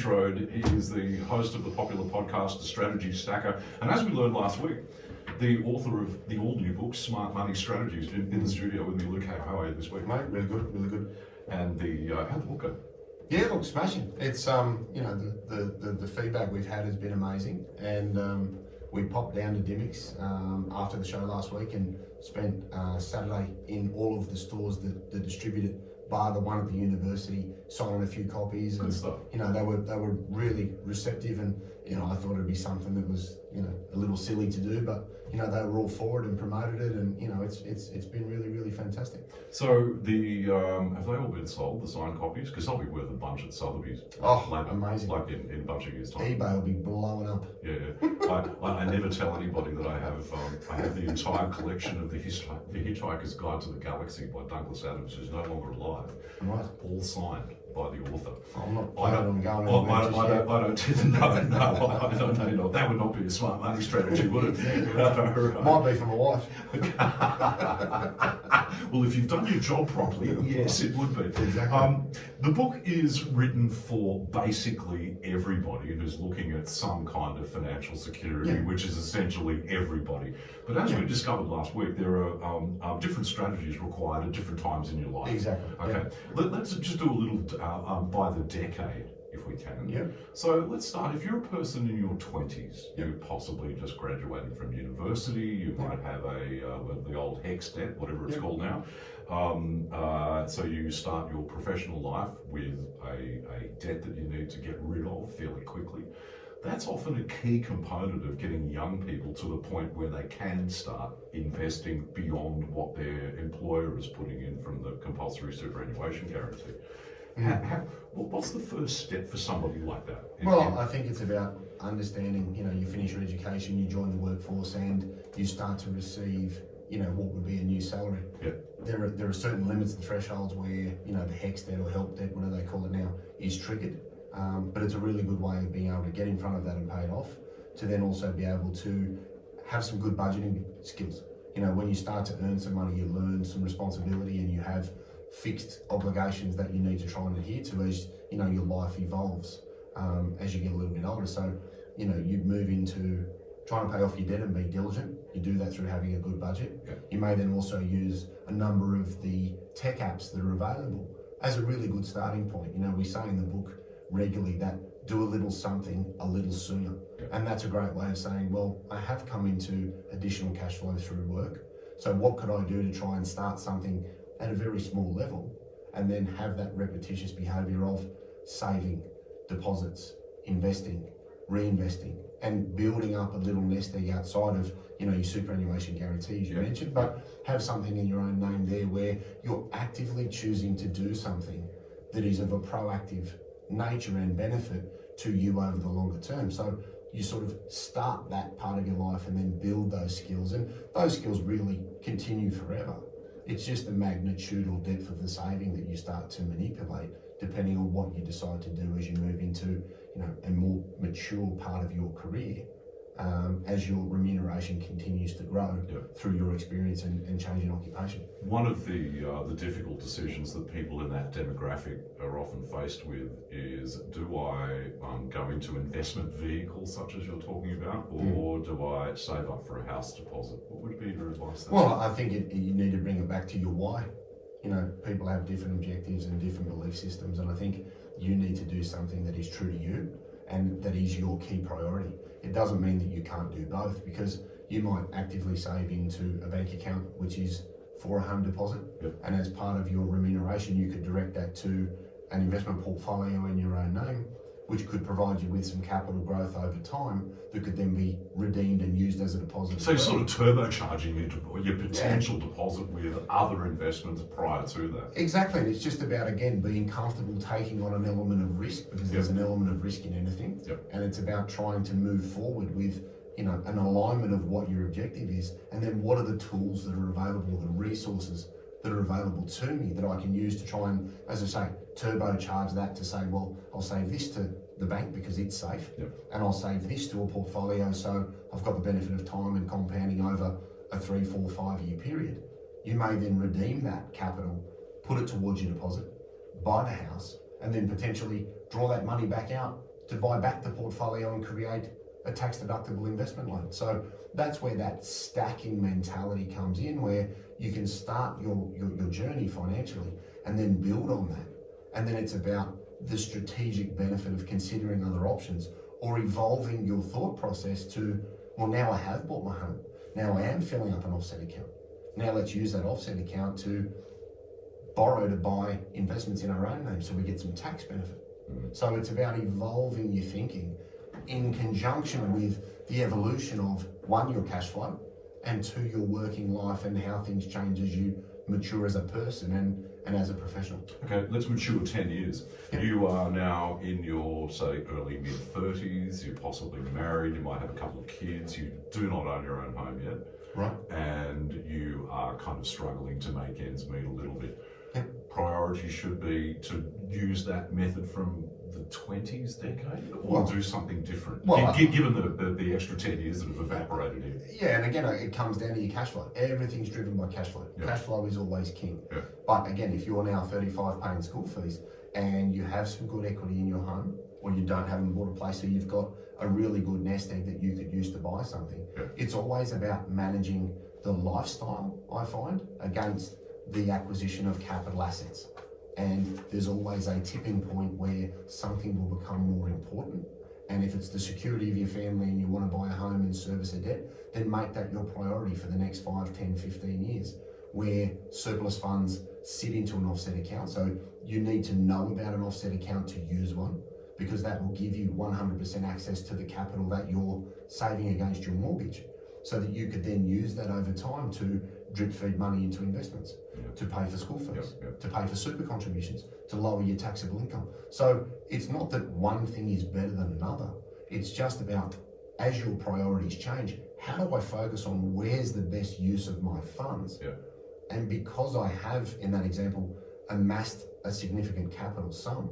Strode. He is the host of the popular podcast, The Strategy Stacker. And as we learned last week, the author of the all-new book, Smart Money Strategies, in the studio with me. Luke, how are you this week? Mate, really good, really good. And how'd the book go? Yeah, look, smashing. It's the feedback we've had has been amazing, and we popped down to Dimmicks after the show last week and spent Saturday in all of the stores that distribute it, bar the one at the university, signing a few copies. Good stuff. You know, they were really receptive, and I thought it'd be something that was a little silly to do, but they were all for it and promoted it, and it's been really, really fantastic. So have they all been sold, the signed copies? Because they'll be worth a bunch at Sotheby's. Amazing! Like in a bunch of years' time. eBay will be blowing up. Yeah. I never tell anybody that I have the entire collection of the Hitchhiker's Guide to the Galaxy by Douglas Adams, who's no longer alive. Right. All signed by the author. I'm not planning on going I don't know. That would not be a smart money strategy, would it? Might be for my wife. Well, if you've done your job properly, yes, it would be. Exactly. The book is written for basically everybody who's looking at some kind of financial security, which is essentially everybody. But as we discovered last week, there are different strategies required at different times in your life. Exactly. Okay. Let's just do a little by the decade, if we can. Yeah. So let's start. If you're a person in your 20s, you're possibly just graduating from university, you might have the old HEX debt, whatever it's called now. So you start your professional life with a debt that you need to get rid of fairly quickly. That's often a key component of getting young people to the point where they can start investing beyond what their employer is putting in from the compulsory superannuation guarantee. What's the first step for somebody like that? Well, I think it's about understanding, you finish your education, you join the workforce, and you start to receive, what would be a new salary. Yeah. There are certain limits and thresholds where, the HEX debt or help debt, whatever they call it now, is triggered. But it's a really good way of being able to get in front of that and pay it off, to then also be able to have some good budgeting skills. When you start to earn some money, you learn some responsibility, and you have fixed obligations that you need to try and adhere to as your life evolves as you get a little bit older. So you move into trying to pay off your debt and be diligent. You do that through having a good budget. You may then also use a number of the tech apps that are available as a really good starting point. We say in the book regularly that do a little something a little sooner, and that's a great way of saying, well, I have come into additional cash flow through work, so what could I do to try and start something at a very small level, and then have that repetitious behaviour of saving, deposits, investing, reinvesting, and building up a little nest egg outside of your superannuation guarantees you mentioned, but have something in your own name there where you're actively choosing to do something that is of a proactive nature and benefit to you over the longer term. So you sort of start that part of your life and then build those skills, and those skills really continue forever. It's just the magnitude or depth of the saving that you start to manipulate depending on what you decide to do as you move into a more mature part of your career, as your remuneration continues to grow through your experience and change in occupation. One of the difficult decisions that people in that demographic are often faced with is, do I go into investment vehicles such as you're talking about, or do I save up for a house deposit? What would be your advice there? Well, I think you need to bring it back to your why. People have different objectives and different belief systems, and I think you need to do something that is true to you and that is your key priority. It doesn't mean that you can't do both, because you might actively save into a bank account which is for a home deposit, and as part of your remuneration you could direct that to an investment portfolio in your own name, which could provide you with some capital growth over time that could then be redeemed and used as a deposit. So you're sort of turbocharging your potential deposit with other investments prior to that. Exactly, and it's just about, again, being comfortable taking on an element of risk, because there's an element of risk in anything, and it's about trying to move forward with an alignment of what your objective is, and then what are the tools that are available, the resources that are available to me that I can use to try and, as I say, turbocharge that to say, well, I'll save this to the bank because it's safe, and I'll save this to a portfolio so I've got the benefit of time and compounding over a 3, 4, 5 year period. You may then redeem that capital, put it towards your deposit, buy the house, and then potentially draw that money back out to buy back the portfolio and create a tax deductible investment loan. So that's where that stacking mentality comes in, where you can start your journey financially and then build on that. And then it's about the strategic benefit of considering other options or evolving your thought process to, well, now I have bought my home. Now I am filling up an offset account. Now let's use that offset account to borrow to buy investments in our own name so we get some tax benefit. So it's about evolving your thinking in conjunction with the evolution of, one, your cash flow, and two, your working life and how things change as you mature as a person and as a professional. Okay, let's mature 10 years. Yep. You are now in your, say, early mid-30s, you're possibly married, you might have a couple of kids, you do not own your own home yet. Right. And you are kind of struggling to make ends meet a little bit. Yep. Priority should be to use that method from the 20s decade, or do something different, given the extra 10 years that have evaporated here. Yeah, and again, it comes down to your cash flow. Everything's driven by cash flow. Yep. Cash flow is always king. Yep. But again, if you're now 35 paying school fees and you have some good equity in your home, or you haven't bought a place, so you've got a really good nest egg that you could use to buy something, it's always about managing the lifestyle, I find, against the acquisition of capital assets. And there's always a tipping point where something will become more important. And if it's the security of your family and you want to buy a home and service a debt, then make that your priority for the next 5, 10, 15 years, where surplus funds sit into an offset account. So you need to know about an offset account to use one, because that will give you 100% access to the capital that you're saving against your mortgage, so that you could then use that over time to drip feed money into investments, to pay for school fees, to pay for super contributions, to lower your taxable income. So it's not that one thing is better than another. It's just about, as your priorities change, how do I focus on where's the best use of my funds? And because I have, in that example, amassed a significant capital sum,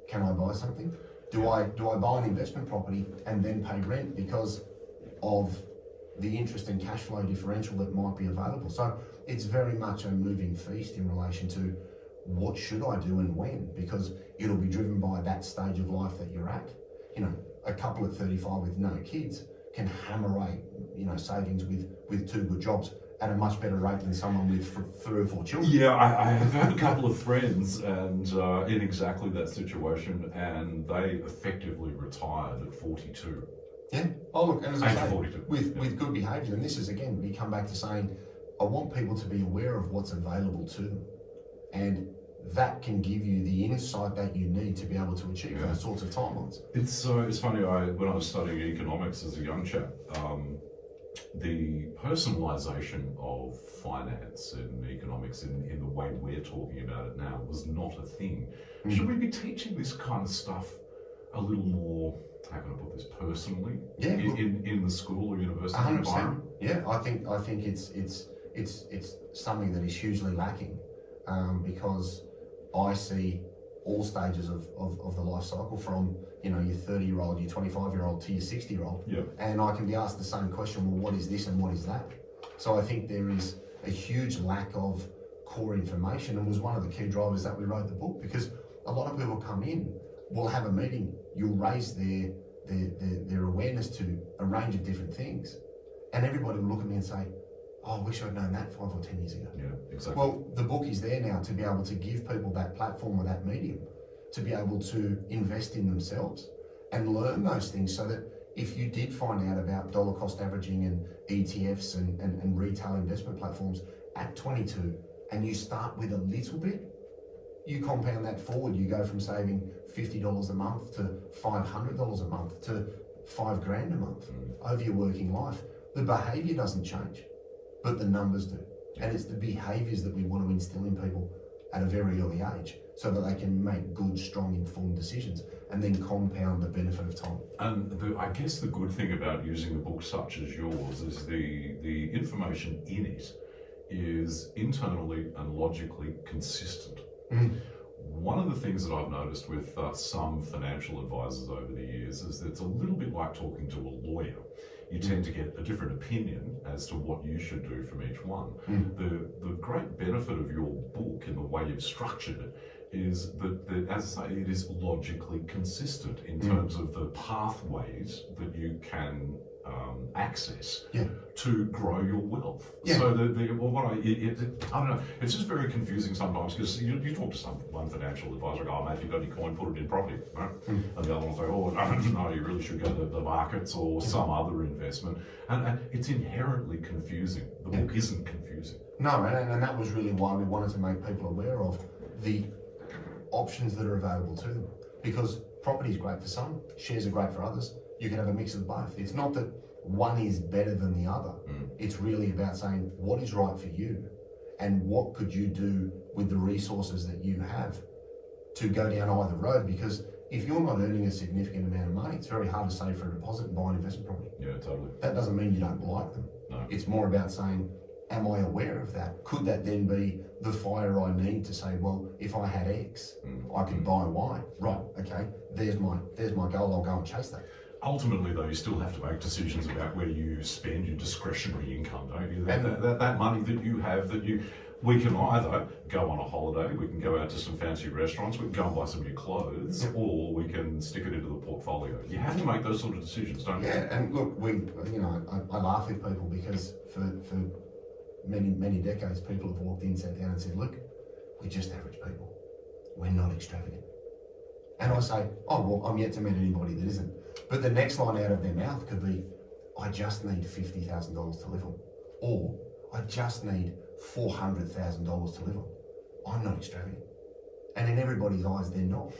can I buy something? Do I buy an investment property and then pay rent because of the interest and cash flow differential that might be available? So it's very much a moving feast in relation to what should I do and when, because it'll be driven by that stage of life that you're at. You know, a couple at 35 with no kids can hammer away, savings with 2 good jobs at a much better rate than someone with 3 or 4 children. Yeah, I have had a couple of friends and in exactly that situation, and they effectively retired at 42. Yeah. Oh, look, and as I say, 42. with good behaviour, and this is, again, we come back to saying, I want people to be aware of what's available to them. And that can give you the insight that you need to be able to achieve those sorts of timelines. It's funny, when I was studying economics as a young chap, the personalisation of finance and economics in the way we're talking about it now was not a thing. Should we be teaching this kind of stuff a little more, how can I put this, personally, in the school or university 100%. environment? Yeah, I think it's something that is hugely lacking, because I see all stages of the life cycle, from your 30-year-old, your 25-year-old to your 60-year-old, and I can be asked the same question, well, what is this and what is that? So I think there is a huge lack of core information, and was one of the key drivers that we wrote the book, because a lot of people come in, we'll have a meeting, you'll raise their awareness to a range of different things, and everybody will look at me and say, oh, I wish I'd known that 5 or 10 years ago. Yeah, exactly. Well, the book is there now to be able to give people that platform or that medium to be able to invest in themselves and learn those things, so that if you did find out about dollar cost averaging and ETFs and retail investment platforms at 22, and you start with a little bit, you compound that forward, you go from saving $50 a month to $500 a month to $5,000 a month over your working life. The behaviour doesn't change, but the numbers do. And it's the behaviours that we want to instill in people at a very early age, so that they can make good, strong, informed decisions and then compound the benefit of time. And I guess the good thing about using a book such as yours is the information in it is internally and logically consistent. One of the things that I've noticed with some financial advisors over the years is that it's a little bit like talking to a lawyer. You tend to get a different opinion as to what you should do from each one. The great benefit of your book, in the way you've structured it, is that, as I say, it is logically consistent in terms of the pathways that you can access to grow your wealth. So I don't know, it's just very confusing sometimes, because you talk to one financial advisor, oh mate, if you've got any coin, put it in property, right? And the other one will say, oh no, you really should go to the markets or some other investment. And it's inherently confusing. The book isn't confusing. No, and that was really why we wanted to make people aware of the options that are available to them. Because property is great for some, shares are great for others. You can have a mix of both. It's not that one is better than the other. It's really about saying what is right for you and what could you do with the resources that you have to go down either road. Because if you're not earning a significant amount of money, it's very hard to save for a deposit and buy an investment property. Yeah, totally. That doesn't mean you don't like them. No. It's more about saying, am I aware of that? Could that then be the fire I need to say, well, if I had X, I could buy Y. Right, okay, there's my goal, I'll go and chase that. Ultimately, though, you still have to make decisions about where you spend your discretionary income, don't you? That money that you have, we can either go on a holiday, we can go out to some fancy restaurants, we can go and buy some new clothes, or we can stick it into the portfolio. You have to make those sort of decisions, don't you? Yeah, and look, I laugh with people because for many decades, people have walked in, sat down and said, look, we're just average people. We're not extravagant. And I say, oh, well, I'm yet to meet anybody that isn't. But the next line out of their mouth could be, I just need $50,000 to live on. Or, I just need $400,000 to live on. I'm not extravagant. And in everybody's eyes, they're not.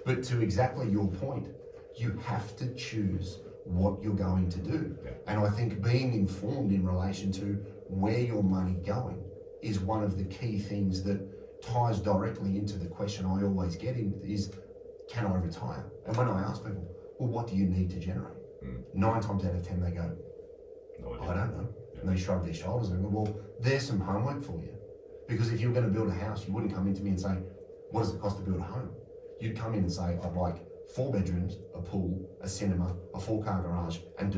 But to exactly your point, you have to choose what you're going to do. Yeah. And I think being informed in relation to where your money going is one of the key things that ties directly into the question I always get in is, can I retire? And when I ask people, well, what do you need to generate? 9 times out of 10 they go, I don't know. And they shrug their shoulders and go, well, there's some homework for you. Because if you were going to build a house, you wouldn't come into me and say, what does it cost to build a home? You'd come in and say, I'd like 4 bedrooms, a pool, a cinema, a 4-car garage, and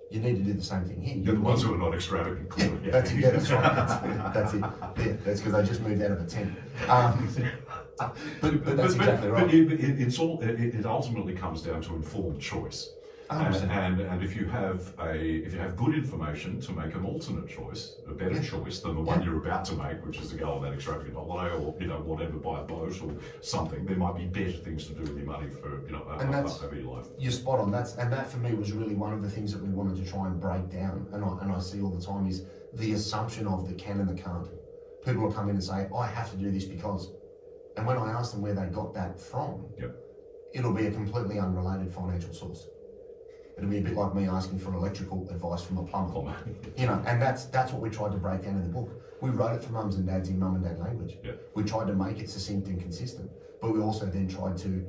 You need to do the same thing here. You're the ones who are not extravagant. That's right. That's it. Yeah, that's because I just moved out of a tent. But that's exactly right. But it ultimately comes down to informed choice. And if you have good information to make an alternate choice, a better choice than the one you're about to make, which is to go on that extravagant holiday or whatever, buy a boat or something, there might be better things to do with your money for over your life. You're spot on. That for me was really one of the things that we wanted to try and break down, and I see all the time is the assumption of the can and the can't. People will come in and say, I have to do this because, and when I ask them where they got that from, it'll be a completely unrelated financial source. It'll be a bit like me asking for electrical advice from a plumber. And that's what we tried to break down in the book. We wrote it for mums and dads in mum and dad language. We tried to make it succinct and consistent, but we also then tried to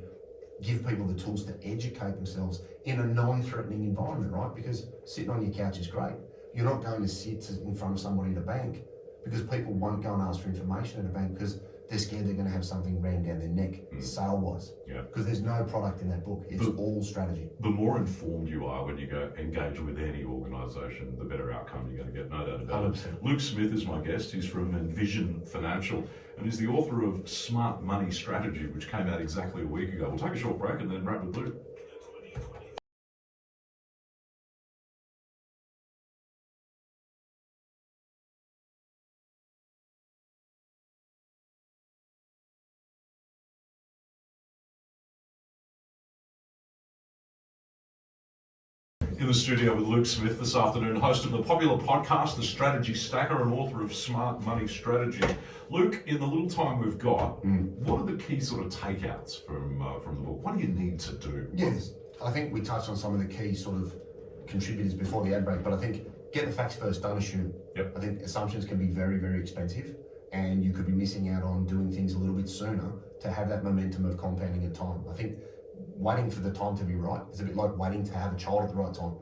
give people the tools to educate themselves in a non-threatening environment, right? Because sitting on your couch is great. You're not going to sit in front of somebody at a bank because people won't go and ask for information at a bank because they're scared they're going to have something rammed down their neck, sale-wise. Because there's no product in that book. It's all strategy. The more informed you are when you go engage with any organisation, the better outcome you're going to get, no doubt about 100%. it. Luke Smith is my guest. He's from Envision Financial and he's the author of Smart Money Strategy, which came out exactly a week ago. We'll take a short break and then wrap with Luke. In the studio with Luke Smith this afternoon, host of the popular podcast, The Strategy Stacker, and author of Smart Money Strategy. Luke, in the little time we've got, what are the key sort of takeouts from the book? What do you need to do? Yes, I think we touched on some of the key sort of contributors before the ad break, but I think get the facts first, don't assume. I think assumptions can be very, very expensive, and you could be missing out on doing things a little bit sooner to have that momentum of compounding in time. I think waiting for the time to be right is a bit like waiting to have a child at the right time.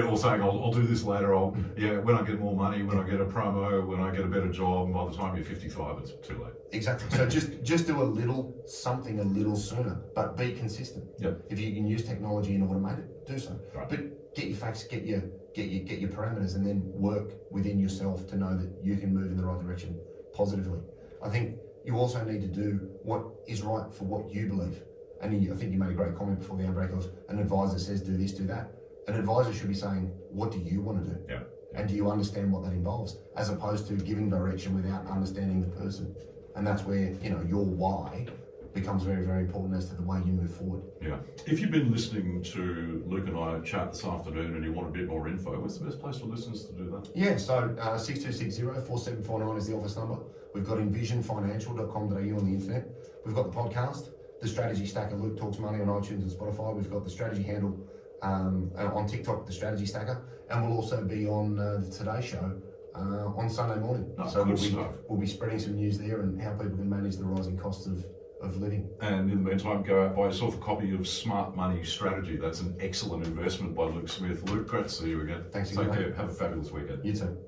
Or saying, I'll do this later, when I get more money, when I get a promo, when I get a better job, and by the time you're 55, it's too late. Exactly. So just do something a little sooner, but be consistent. If you can use technology and automate it, do so. But get your facts, get your parameters, and then work within yourself to know that you can move in the right direction positively. I think you also need to do what is right for what you believe. And I think you made a great comment before the outbreak of an advisor says do this, do that. An advisor should be saying, what do you want to do? Yeah. And do you understand what that involves? As opposed to giving direction without understanding the person. And that's where, your why becomes very, very important as to the way you move forward. Yeah. If you've been listening to Luke and I chat this afternoon and you want a bit more info, what's the best place for listeners to do that? Yeah, so 6260-4749 is the office number. We've got envisionfinancial.com.au on the internet. We've got the podcast, The Strategy Stacker. Luke Talks Money on iTunes and Spotify. We've got the strategy handle on TikTok, The Strategy Stacker. And we'll also be on the Today Show on Sunday morning. Oh, so good we'll be spreading some news there and how people can manage the rising costs of living. And in the meantime, go out, buy yourself a copy of Smart Money Strategy. That's an excellent investment by Luke Smith. Luke, great to see you again. Thanks Take again. care. Have a fabulous weekend. You too.